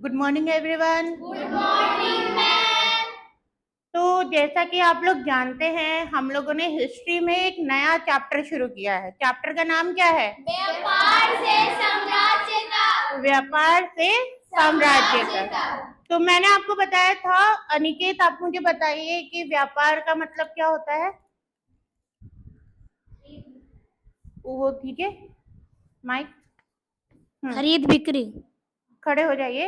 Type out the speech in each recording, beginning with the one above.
Good morning everyone. Good morning ma'am. तो जैसा कि आप लोग जानते हैं, हम लोगों ने हिस्ट्री में एक नया चैप्टर शुरू किया है। चैप्टर का नाम क्या है? व्यापार से साम्राज्य तक। व्यापार से साम्राज्य तक। तो मैंने आपको बताया था, अनिकेत आप मुझे बताइए कि व्यापार का मतलब क्या होता है? वो ठीक है, माइक खरीद बिक्री। खड़े हो जाइए।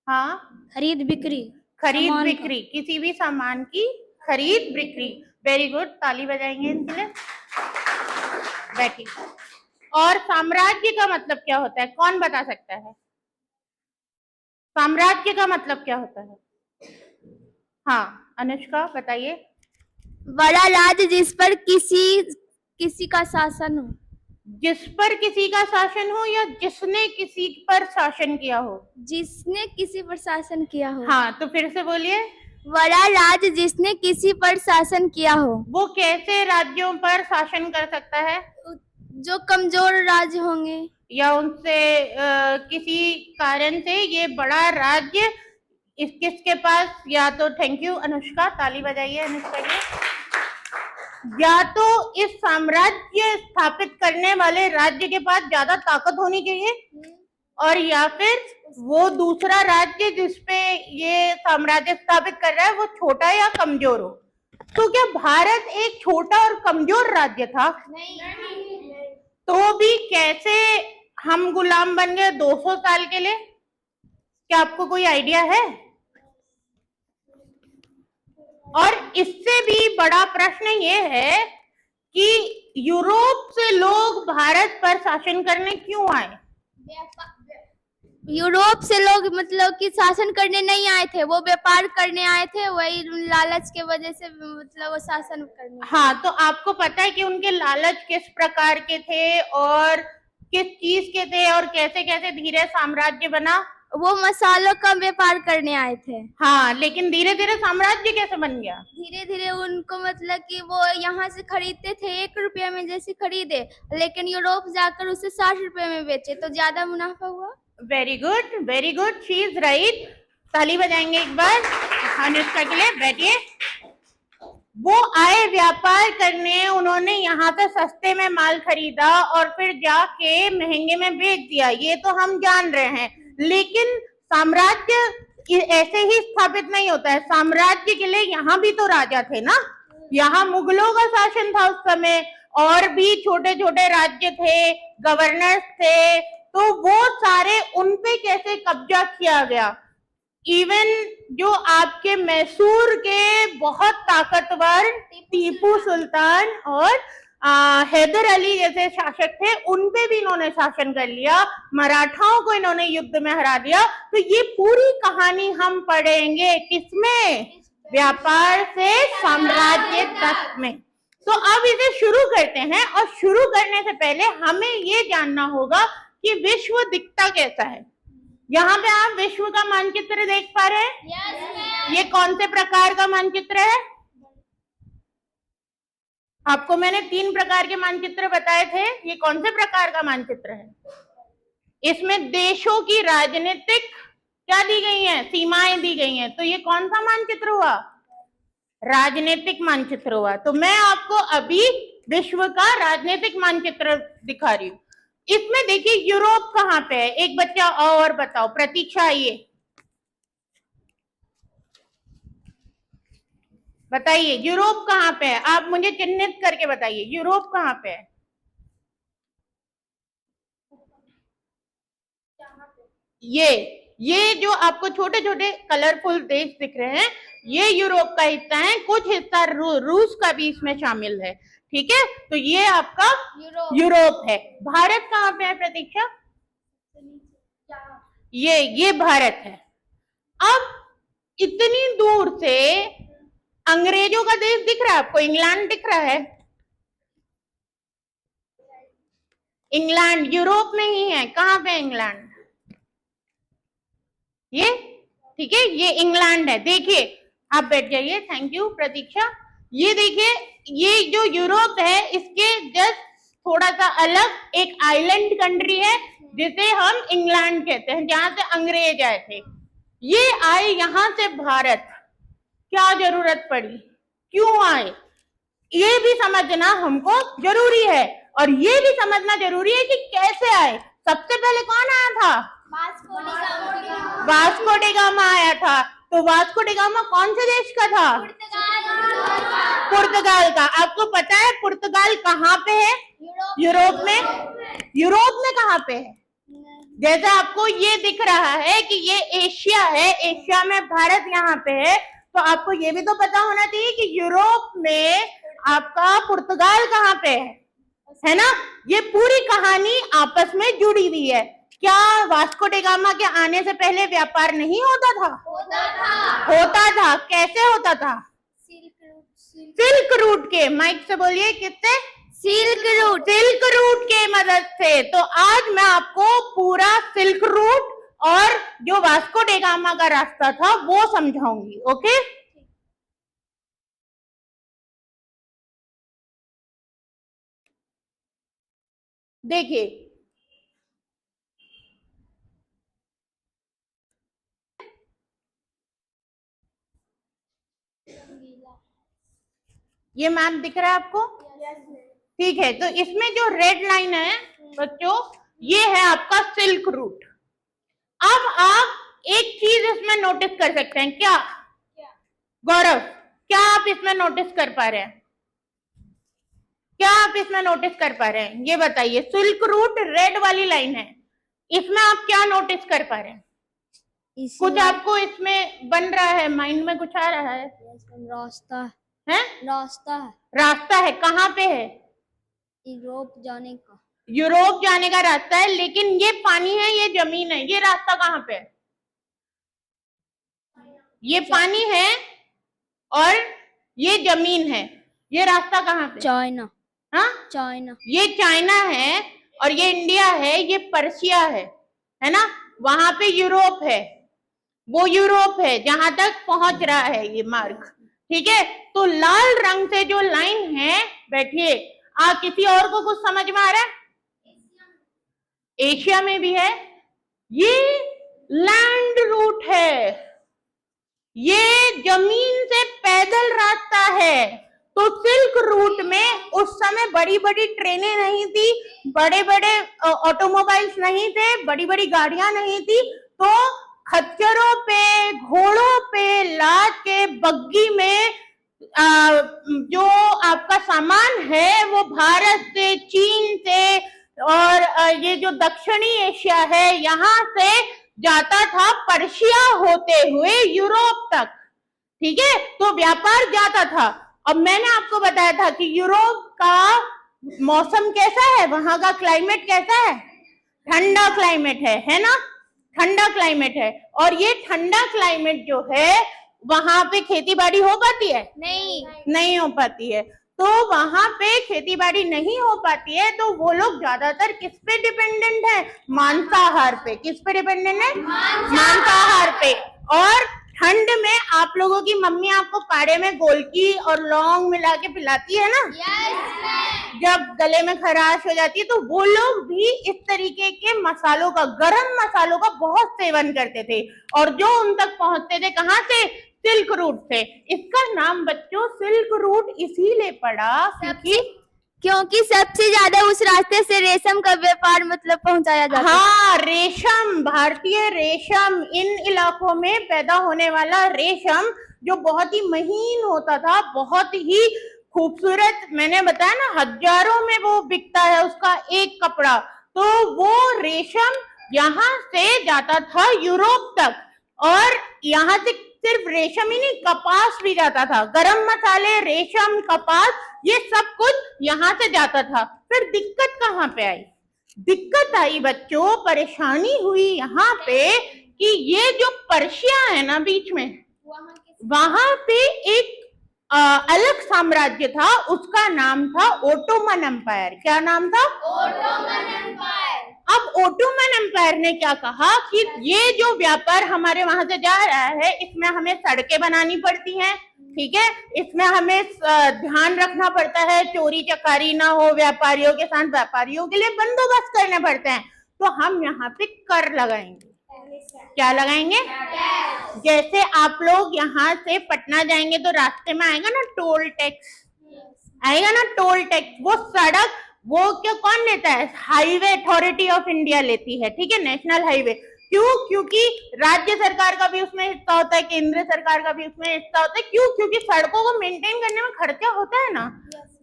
हाँ, खरीद बिक्री। खरीद बिक्री, किसी भी सामान की खरीद बिक्री। वेरी गुड, ताली बजाएंगे इनके लिए। बैठिए। और साम्राज्य का मतलब क्या होता है? कौन बता सकता है? साम्राज्य का मतलब क्या होता है? हाँ, अनुष्का बताइए। बड़ा राज्य जिस पर किसी का शासन हो। जिस पर किसी का शासन हो या जिसने किसी पर शासन किया हो? जिसने किसी पर शासन किया हो। हाँ, तो फिर से बोलिए। बड़ा राज्य जिसने किसी पर शासन किया हो। वो कैसे राज्यों पर शासन कर सकता है? जो कमजोर राज्य होंगे या उनसे किसी कारण से ये बड़ा राज्य किसके पास, या तो थैंक यू अनुष्का, ताली बजाइए अनुष्का के। या तो इस साम्राज्य स्थापित करने वाले राज्य के पास ज्यादा ताकत होनी चाहिए, और या फिर वो दूसरा राज्य जिसपे ये साम्राज्य स्थापित कर रहा है वो छोटा या कमजोर हो। तो क्या भारत एक छोटा और कमजोर राज्य था? नहीं। तो भी कैसे हम गुलाम बन गए 200 साल के लिए? क्या आपको कोई आइडिया है? और इससे भी बड़ा प्रश्न ये है कि यूरोप से लोग भारत पर शासन करने क्यों आए? यूरोप से लोग मतलब कि शासन करने नहीं आए थे, वो व्यापार करने आए थे। वही लालच के वजह से मतलब वो शासन करने। हाँ, तो आपको पता है कि उनके लालच किस प्रकार के थे और किस चीज के थे और कैसे कैसे धीरे साम्राज्य बना? वो मसालों का व्यापार करने आए थे। हाँ, लेकिन धीरे धीरे साम्राज्य कैसे बन गया? धीरे धीरे उनको मतलब कि वो यहाँ से खरीदते थे 1 रुपया में, जैसे खरीदे, लेकिन यूरोप जाकर उसे 60 रुपये में बेचे तो ज्यादा मुनाफा हुआ। Very good, very good, she is right. ताली बजाएंगे एक बार अनुष्का के लिए। बैठिए। वो आए व्यापार करने, उन्होंने यहाँ से सस्ते में माल खरीदा और फिर जाके महंगे में बेच दिया, ये तो हम जान रहे हैं। लेकिन साम्राज्य ऐसे ही स्थापित नहीं होता है। साम्राज्य के लिए यहाँ भी तो राजा थे ना। यहाँ मुगलों का शासन था उस समय, और भी छोटे छोटे राज्य थे, गवर्नर्स थे। तो वो सारे उन पे कैसे कब्जा किया गया? इवन जो आपके मैसूर के बहुत ताकतवर टीपू सुल्तान और हैदर अली जैसे शासक थे, उन पे भी इन्होंने शासन कर लिया। मराठाओं को इन्होंने युद्ध में हरा दिया। तो ये पूरी कहानी हम पढ़ेंगे किसमें? व्यापार से साम्राज्य तक में। तो अब इसे शुरू करते हैं, और शुरू करने से पहले हमें ये जानना होगा कि विश्व दिखता कैसा है। यहाँ पे आप विश्व का मानचित्र देख पा रहे हैं? यस। ये कौन से प्रकार का मानचित्र है? आपको मैंने 3 प्रकार के मानचित्र बताए थे। ये कौन से प्रकार का मानचित्र है? इसमें देशों की राजनीतिक क्या दी गई है? सीमाएं दी गई हैं। तो ये कौन सा मानचित्र हुआ? राजनीतिक मानचित्र हुआ। तो मैं आपको अभी विश्व का राजनीतिक मानचित्र दिखा रही हूँ। इसमें देखिए यूरोप कहाँ पे है? एक बच्चा और बताओ, प्रतीक्षा आइए बताइए यूरोप कहाँ पे है? आप मुझे चिन्हित करके बताइए यूरोप कहाँ पे है? ये जो आपको छोटे छोटे कलरफुल देश दिख रहे हैं, ये यूरोप का हिस्सा है। कुछ हिस्सा रूस का भी इसमें शामिल है। ठीक है, तो ये आपका यूरोप है। भारत कहाँ पे है प्रतीक्षा? ये भारत है। अब इतनी दूर से अंग्रेजों का देश दिख रहा है आपको? इंग्लैंड दिख रहा है? इंग्लैंड यूरोप में ही है। कहाँ पे इंग्लैंड? ये ठीक है, ये इंग्लैंड है। देखिए, आप बैठ जाइए। थैंक यू प्रतीक्षा। ये देखिए, ये जो यूरोप है इसके जस्ट थोड़ा सा अलग एक आइलैंड कंट्री है जिसे हम इंग्लैंड कहते हैं, जहां से अंग्रेज आए थे। ये आए यहाँ से भारत, क्या जरूरत पड़ी, क्यों आए, ये भी समझना हमको जरूरी है। और ये भी समझना जरूरी है कि कैसे आए। सबसे पहले कौन आया था? वास्को डी गामा आया था। तो वास्को डी गामा कौन से देश का था? पुर्तगाल का। आपको पता है पुर्तगाल कहाँ पे है? यूरोप में। यूरोप में कहाँ पे है? जैसे आपको ये दिख रहा है कि ये एशिया है, एशिया में भारत यहाँ पे है, तो आपको ये भी तो पता होना चाहिए कि यूरोप में आपका पुर्तगाल कहाँ पे है ना? ये पूरी कहानी आपस में जुड़ी हुई है। क्या वास्को डी गामा के आने से पहले व्यापार नहीं होता था? होता था। कैसे होता था? सिल्क रूट के, माइक से बोलिए, किससे? सिल्क रूट के मदद से। तो आज मैं आपको पूरा सिल्क रूट और जो वास्को डी गामा का रास्ता था वो समझाऊंगी। ओके, देखिए ये मैप दिख रहा है आपको? ठीक है, तो इसमें जो रेड लाइन है बच्चों, ये है आपका सिल्क रूट। अब आप एक चीज इसमें नोटिस कर सकते हैं। क्या गौरव, क्या आप इसमें नोटिस कर पा रहे हैं? क्या आप इसमें नोटिस कर पा रहे हैं? ये बताइए, सिल्क रूट रेड वाली लाइन है, इसमें आप क्या नोटिस कर पा रहे हैं? कुछ आपको इसमें बन रहा है, माइंड में कुछ आ रहा है? रास्ता है, रास्ता है। कहाँ पे है? यूरोप जाने का। यूरोप जाने का रास्ता है, लेकिन ये पानी है, ये जमीन है, ये रास्ता कहाँ पे है? ये पानी है और ये जमीन है, ये रास्ता कहाँ पे? चाइना। हाँ, चाइना। ये चाइना है और ये इंडिया है, ये पर्शिया है ना? वहां पे यूरोप है, वो यूरोप है जहां तक पहुंच रहा है ये मार्ग। ठीक है, तो लाल रंग से जो लाइन है, बैठिए, किसी और को कुछ समझ में आ रहा है? एशिया में भी है, ये लैंड रूट है, ये जमीन से पैदल रास्ता है। तो सिल्क रूट में उस समय बड़ी बड़ी ट्रेनें नहीं थी, बड़े बड़े ऑटोमोबाइल्स नहीं थे, बड़ी बड़ी गाड़ियां नहीं थी, तो खच्चरों पे, घोड़ों पे लाद के बग्गी में जो आपका सामान है वो भारत से, चीन से और ये जो दक्षिणी एशिया है यहाँ से जाता था पर्शिया होते हुए यूरोप तक। ठीक है, तो व्यापार जाता था। अब मैंने आपको बताया था कि यूरोप का मौसम कैसा है, वहां का क्लाइमेट कैसा है? ठंडा क्लाइमेट है ना? ठंडा क्लाइमेट है। और ये ठंडा क्लाइमेट जो है वहां पे खेती बाड़ी हो पाती है? नहीं हो पाती है। तो वहां पे खेती बाड़ी नहीं हो पाती है, तो वो लोग ज्यादातर किस पे डिपेंडेंट है? मांसाहार पे। किस पे डिपेंडेंट है? मांसाहार पे। और ठंड में आप लोगों की मम्मी आपको काढ़े में गोलकी और लौंग मिला के पिलाती है ना? जब गले में खराश हो जाती है, तो वो लोग भी इस तरीके के मसालों का, गरम मसालों का बहुत सेवन करते थे, और जो उन तक पहुंचते थे कहाँ से? सिल्क रूट से। इसका नाम बच्चों सिल्क रूट इसीलिए पड़ा क्योंकि सबसे ज्यादा उस रास्ते से रेशम का व्यापार मतलब पहुंचाया जाता है। हाँ, रेशम, भारतीय रेशम, इन इलाकों में पैदा होने वाला रेशम जो बहुत ही महीन होता था, बहुत ही खूबसूरत, मैंने बताया ना हजारों में वो बिकता है उसका एक कपड़ा, तो वो रेशम यहाँ से जाता था यूरोप तक। और यहाँ से सिर्फ रेशम ही नहीं, कपास भी जाता था, गरम मसाले, रेशम, कपास, ये सब कुछ यहाँ से जाता था। फिर दिक्कत कहाँ पे आई? दिक्कत आई बच्चों, परेशानी हुई यहाँ पे कि ये जो पर्शिया है ना बीच में, वहां पे एक अलग साम्राज्य था, उसका नाम था ओटोमन एम्पायर। क्या नाम था? Ottoman empire. अब ओटोमन एम्पायर ने क्या कहा कि ये जो व्यापार हमारे वहां से जा रहा है, इसमें हमें सड़कें बनानी पड़ती हैं, ठीक है, इसमें हमें ध्यान रखना पड़ता है चोरी चकारी ना हो, व्यापारियों के साथ व्यापारियों के लिए बंदोबस्त करने पड़ते हैं। तो हम यहाँ पे कर लगाएंगे। क्या लगाएंगे? जैसे आप लोग यहाँ से पटना जाएंगे तो रास्ते में आएगा ना टोल टैक्स, आएगा ना टोल टैक्स। वो सड़क वो क्या कौन लेता है? हाईवे अथॉरिटी ऑफ इंडिया लेती है, ठीक है, नेशनल हाईवे। क्यों? क्योंकि राज्य सरकार का भी उसमें हिस्सा होता है, केंद्र सरकार का भी उसमें हिस्सा होता है। क्यों? क्योंकि सड़कों को मेंटेन करने में खर्चा होता है ना।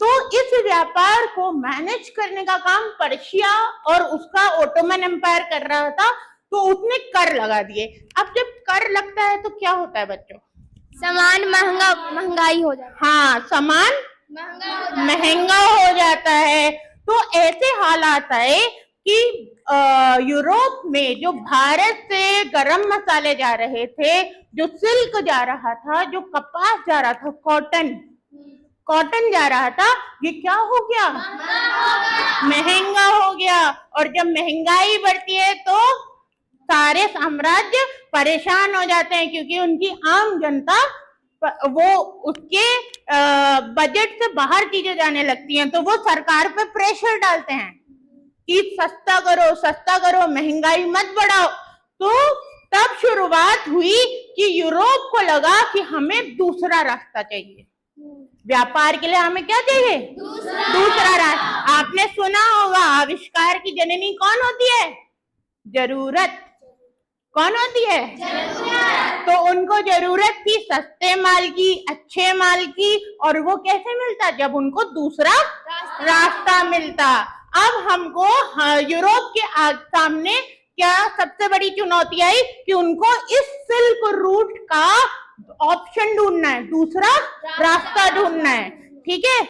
तो इस व्यापार को मैनेज करने का काम पर्शिया और उसका ओटोमन एम्पायर कर रहा था, तो उसने कर लगा दिए। अब जब कर लगता है तो क्या होता है बच्चों? सामान महंगाई हो जाता है। हाँ, सामान महंगा हो जाता है। तो ऐसे हालात आए कि यूरोप में जो भारत से गरम मसाले जा रहे थे, जो सिल्क जा रहा था, जो कपास जा रहा था, कॉटन जा रहा था, ये क्या हो गया? महंगा हो गया। और जब महंगाई बढ़ती है तो सारे साम्राज्य परेशान हो जाते हैं, क्योंकि उनकी आम जनता वो उसके बजट से बाहर चीजें जाने लगती हैं, तो वो सरकार पे प्रेशर डालते हैं कि सस्ता करो, महंगाई मत बढ़ाओ। तो तब शुरुआत हुई कि यूरोप को लगा कि हमें दूसरा रास्ता चाहिए। व्यापार के लिए हमें क्या चाहिए? दूसरा रास्ता। आपने सुना होगा आविष्कार की जननी कौन होती है? जरूरत। कौन होती है? जरूरत। तो उनको जरूरत थी सस्ते माल की, अच्छे माल की, और वो कैसे मिलता? जब उनको दूसरा रास्ता मिलता। अब हमको यूरोप के सामने क्या सबसे बड़ी चुनौती आई कि उनको इस सिल्क रूट का ऑप्शन ढूंढना है, दूसरा रास्ता ढूंढना है, ठीक है।